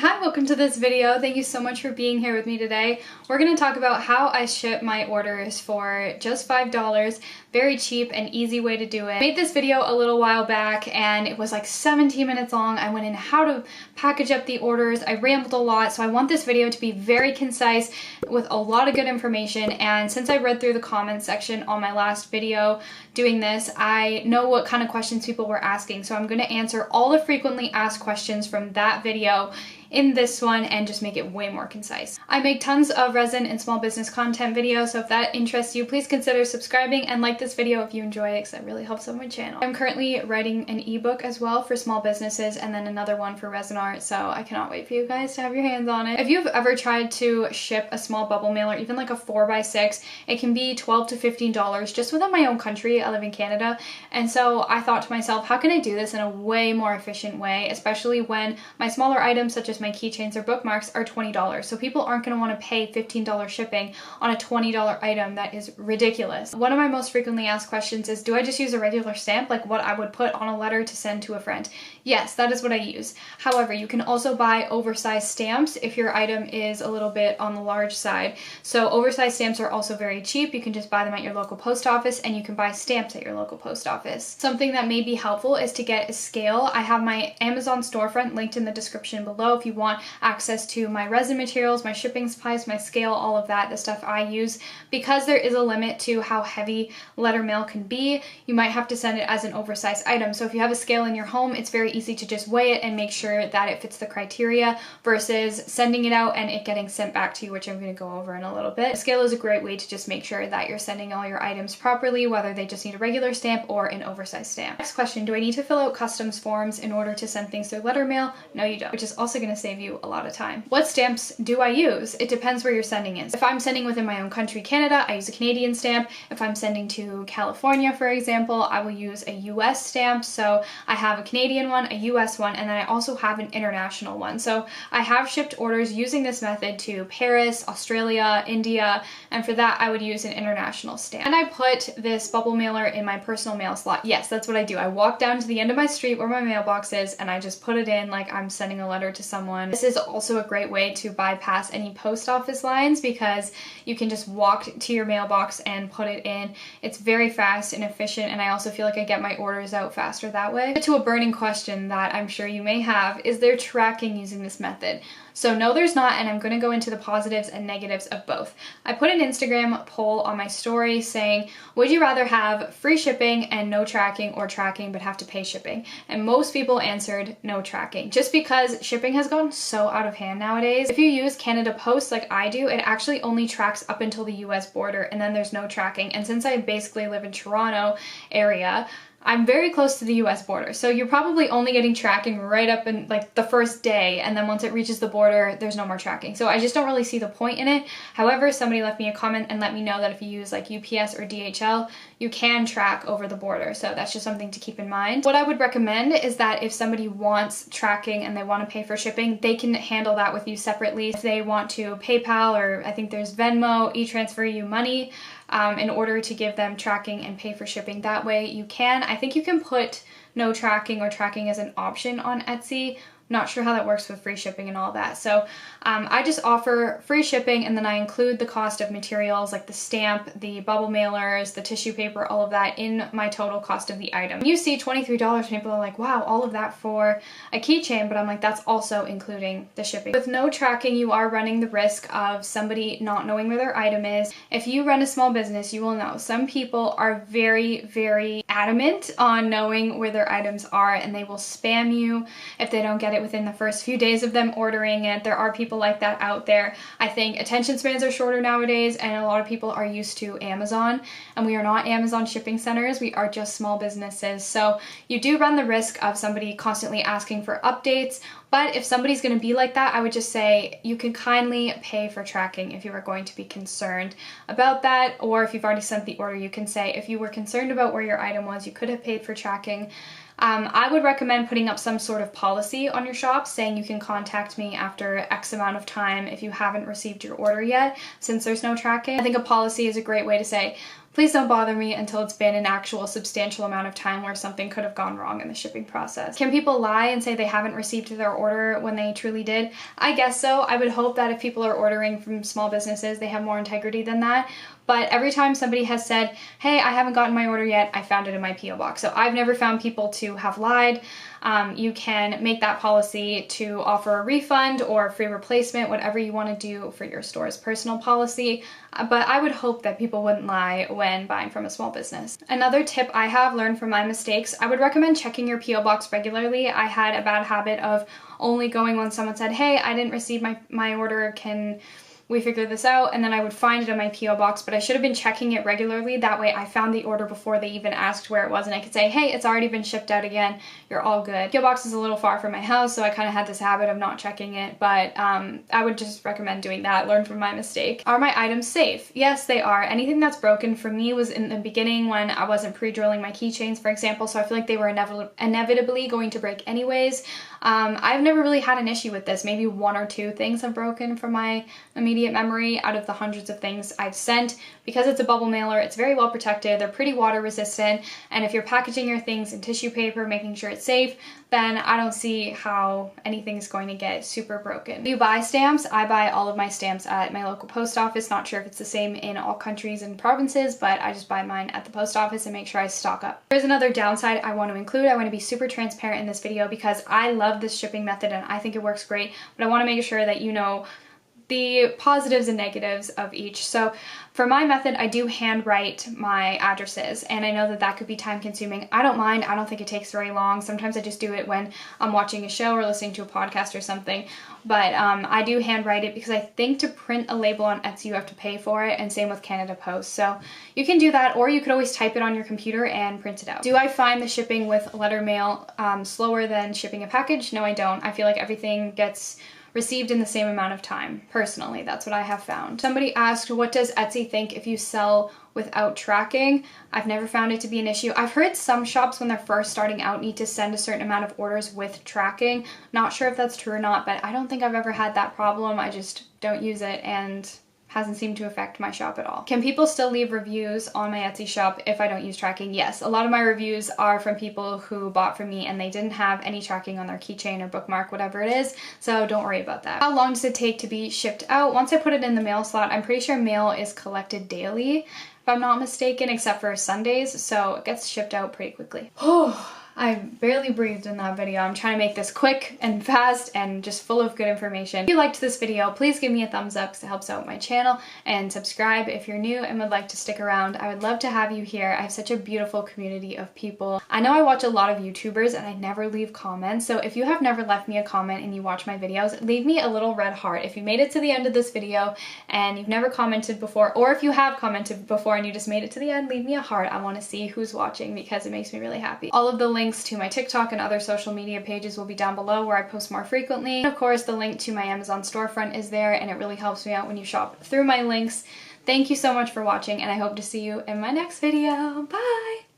Hi, welcome to this video. Thank you so much for being here with me today. We're going to talk about how I ship my orders for just $5. Very cheap and easy way to do it. I made this video a little while back and it was like 17 minutes long. I went in how to package up the orders. I rambled a lot, so I want this video to be very concise with a lot of good information. And since I read through the comments section on my last video doing this, I know what kind of questions people were asking. So I'm going to answer all the frequently asked questions from that video in this one and just make it way more concise. I make tons of resin and small business content videos, so if that interests you, please consider subscribing and like this video if you enjoy it, because that really helps out my channel. I'm currently writing an ebook as well for small businesses and then another one for resin art, so I cannot wait for you guys to have your hands on it. If you've ever tried to ship a small bubble mailer, even like a 4x6, it can be $12 to $15 just within my own country. I live in Canada, and so I thought to myself, how can I do this in a way more efficient way, especially when my smaller items such as my keychains or bookmarks are $20. So people aren't going to want to pay $15 shipping on a $20 item. That is ridiculous. One of my most frequently asked questions is, do I just use a regular stamp like what I would put on a letter to send to a friend? Yes, that is what I use. However, you can also buy oversized stamps if your item is a little bit on the large side. So oversized stamps are also very cheap. You can just buy them at your local post office, and you can buy stamps at your local post office. Something that may be helpful is to get a scale. I have my Amazon storefront linked in the description below if you want access to my resin materials, my shipping supplies, my scale, all of that, the stuff I use. Because there is a limit to how heavy letter mail can be, you might have to send it as an oversized item. So if you have a scale in your home, it's very easy to just weigh it and make sure that it fits the criteria versus sending it out and it getting sent back to you, which I'm going to go over in a little bit. A scale is a great way to just make sure that you're sending all your items properly, whether they just need a regular stamp or an oversized stamp. Next question, do I need to fill out customs forms in order to send things through letter mail? No, you don't, which is also going to save you a lot of time. What stamps do I use? It depends where you're sending it. If I'm sending within my own country, Canada, I use a Canadian stamp. If I'm sending to California, for example, I will use a US stamp. So I have a Canadian one, a US one, and then I also have an international one. So I have shipped orders using this method to Paris, Australia, India, and for that I would use an international stamp. And I put this bubble mailer in my personal mail slot. Yes, that's what I do. I walk down to the end of my street where my mailbox is and I just put it in like I'm sending a letter to someone. This is also a great way to bypass any post office lines because you can just walk to your mailbox and put it in. It's very fast and efficient, and I also feel like I get my orders out faster that way. To a burning question that I'm sure you may have, is there tracking using this method? So no, there's not, and I'm going to go into the positives and negatives of both. I put an Instagram poll on my story saying, would you rather have free shipping and no tracking, or tracking but have to pay shipping? And most people answered no tracking, just because shipping has gotten so out of hand nowadays. If you use Canada Post like I do, it actually only tracks up until the US border, and then there's no tracking. And since I basically live in Toronto area, I'm very close to the US border, so you're probably only getting tracking right up in like the first day, and then once it reaches the border, there's no more tracking. So I just don't really see the point in it. However, somebody left me a comment and let me know that if you use like UPS or DHL, you can track over the border, so that's just something to keep in mind. What I would recommend is that if somebody wants tracking and they want to pay for shipping, they can handle that with you separately. If they want to PayPal, or I think there's Venmo, e-transfer you money, in order to give them tracking and pay for shipping that way, you can. I think you can put no tracking or tracking as an option on Etsy. Not sure how that works with free shipping and all that. So I just offer free shipping, and then I include the cost of materials like the stamp, the bubble mailers, the tissue paper, all of that in my total cost of the item. When you see $23, people are like, wow, all of that for a keychain, but I'm like, that's also including the shipping. With no tracking, you are running the risk of somebody not knowing where their item is. If you run a small business, you will know some people are very, very adamant on knowing where their items are, and they will spam you if they don't get it within the first few days of them ordering it. There are people like that out there. I think attention spans are shorter nowadays, and a lot of people are used to Amazon, and we are not Amazon shipping centers. We are just small businesses. So you do run the risk of somebody constantly asking for updates. But if somebody's going to be like that, I would just say you can kindly pay for tracking if you are going to be concerned about that. Or if you've already sent the order, you can say if you were concerned about where your item was, you could have paid for tracking. I would recommend putting up some sort of policy on your shop saying you can contact me after X amount of time if you haven't received your order yet, since there's no tracking. I think a policy is a great way to say, please don't bother me until it's been an actual substantial amount of time where something could have gone wrong in the shipping process. Can people lie and say they haven't received their order when they truly did? I guess so. I would hope that if people are ordering from small businesses, they have more integrity than that. But every time somebody has said, hey, I haven't gotten my order yet, I found it in my P.O. box. So I've never found people to have lied. You can make that policy to offer a refund or a free replacement, whatever you want to do for your store's personal policy. But I would hope that people wouldn't lie when buying from a small business. Another tip I have learned from my mistakes, I would recommend checking your P.O. box regularly. I had a bad habit of only going when someone said, hey, I didn't receive my order, can we figure this out? And then I would find it in my P.O. box, but I should have been checking it regularly. That way I found the order before they even asked where it was, and I could say, hey, it's already been shipped out again, you're all good. P.O. box is a little far from my house, so I kind of had this habit of not checking it, but I would just recommend doing that. Learn from my mistake. Are my items safe? Yes, they are. Anything that's broken for me was in the beginning when I wasn't pre-drilling my keychains, for example, so I feel like they were inevitably going to break anyways. I've never really had an issue with this. Maybe 1 or 2 things have broken from my immediate memory out of the hundreds of things I've sent. Because it's a bubble mailer, it's very well protected, they're pretty water resistant, and if you're packaging your things in tissue paper, making sure it's safe, then I don't see how anything's going to get super broken. Do you buy stamps? I buy all of my stamps at my local post office. Not sure if it's the same in all countries and provinces, but I just buy mine at the post office and make sure I stock up. There's another downside I want to include. I want to be super transparent in this video because I love this shipping method and I think it works great, but I want to make sure that you know the positives and negatives of each. So for my method, I do handwrite my addresses, and I know that that could be time consuming. I don't mind. I don't think it takes very long. Sometimes I just do it when I'm watching a show or listening to a podcast or something, but I do handwrite it because I think to print a label on Etsy you have to pay for it, and same with Canada Post. So you can do that, or you could always type it on your computer and print it out. Do I find the shipping with letter mail slower than shipping a package? No, I don't. I feel like everything gets received in the same amount of time. Personally, that's what I have found. Somebody asked, what does Etsy think if you sell without tracking? I've never found it to be an issue. I've heard some shops when they're first starting out need to send a certain amount of orders with tracking. Not sure if that's true or not, but I don't think I've ever had that problem. I just don't use it and hasn't seemed to affect my shop at all. Can people still leave reviews on my Etsy shop if I don't use tracking? Yes, a lot of my reviews are from people who bought from me and they didn't have any tracking on their keychain or bookmark, whatever it is, so don't worry about that. How long does it take to be shipped out? Once I put it in the mail slot, I'm pretty sure mail is collected daily, if I'm not mistaken, except for Sundays, so it gets shipped out pretty quickly. I barely breathed in that video. I'm trying to make this quick and fast and just full of good information. If you liked this video, please give me a thumbs up because it helps out my channel, and subscribe if you're new and would like to stick around. I would love to have you here. I have such a beautiful community of people. I know I watch a lot of YouTubers and I never leave comments, so if you have never left me a comment and you watch my videos, leave me a little red heart. If you made it to the end of this video and you've never commented before, or if you have commented before and you just made it to the end, leave me a heart. I want to see who's watching because it makes me really happy. All of the links to my TikTok and other social media pages will be down below where I post more frequently. And of course, the link to my Amazon storefront is there, and it really helps me out when you shop through my links. Thank you so much for watching, and I hope to see you in my next video. Bye!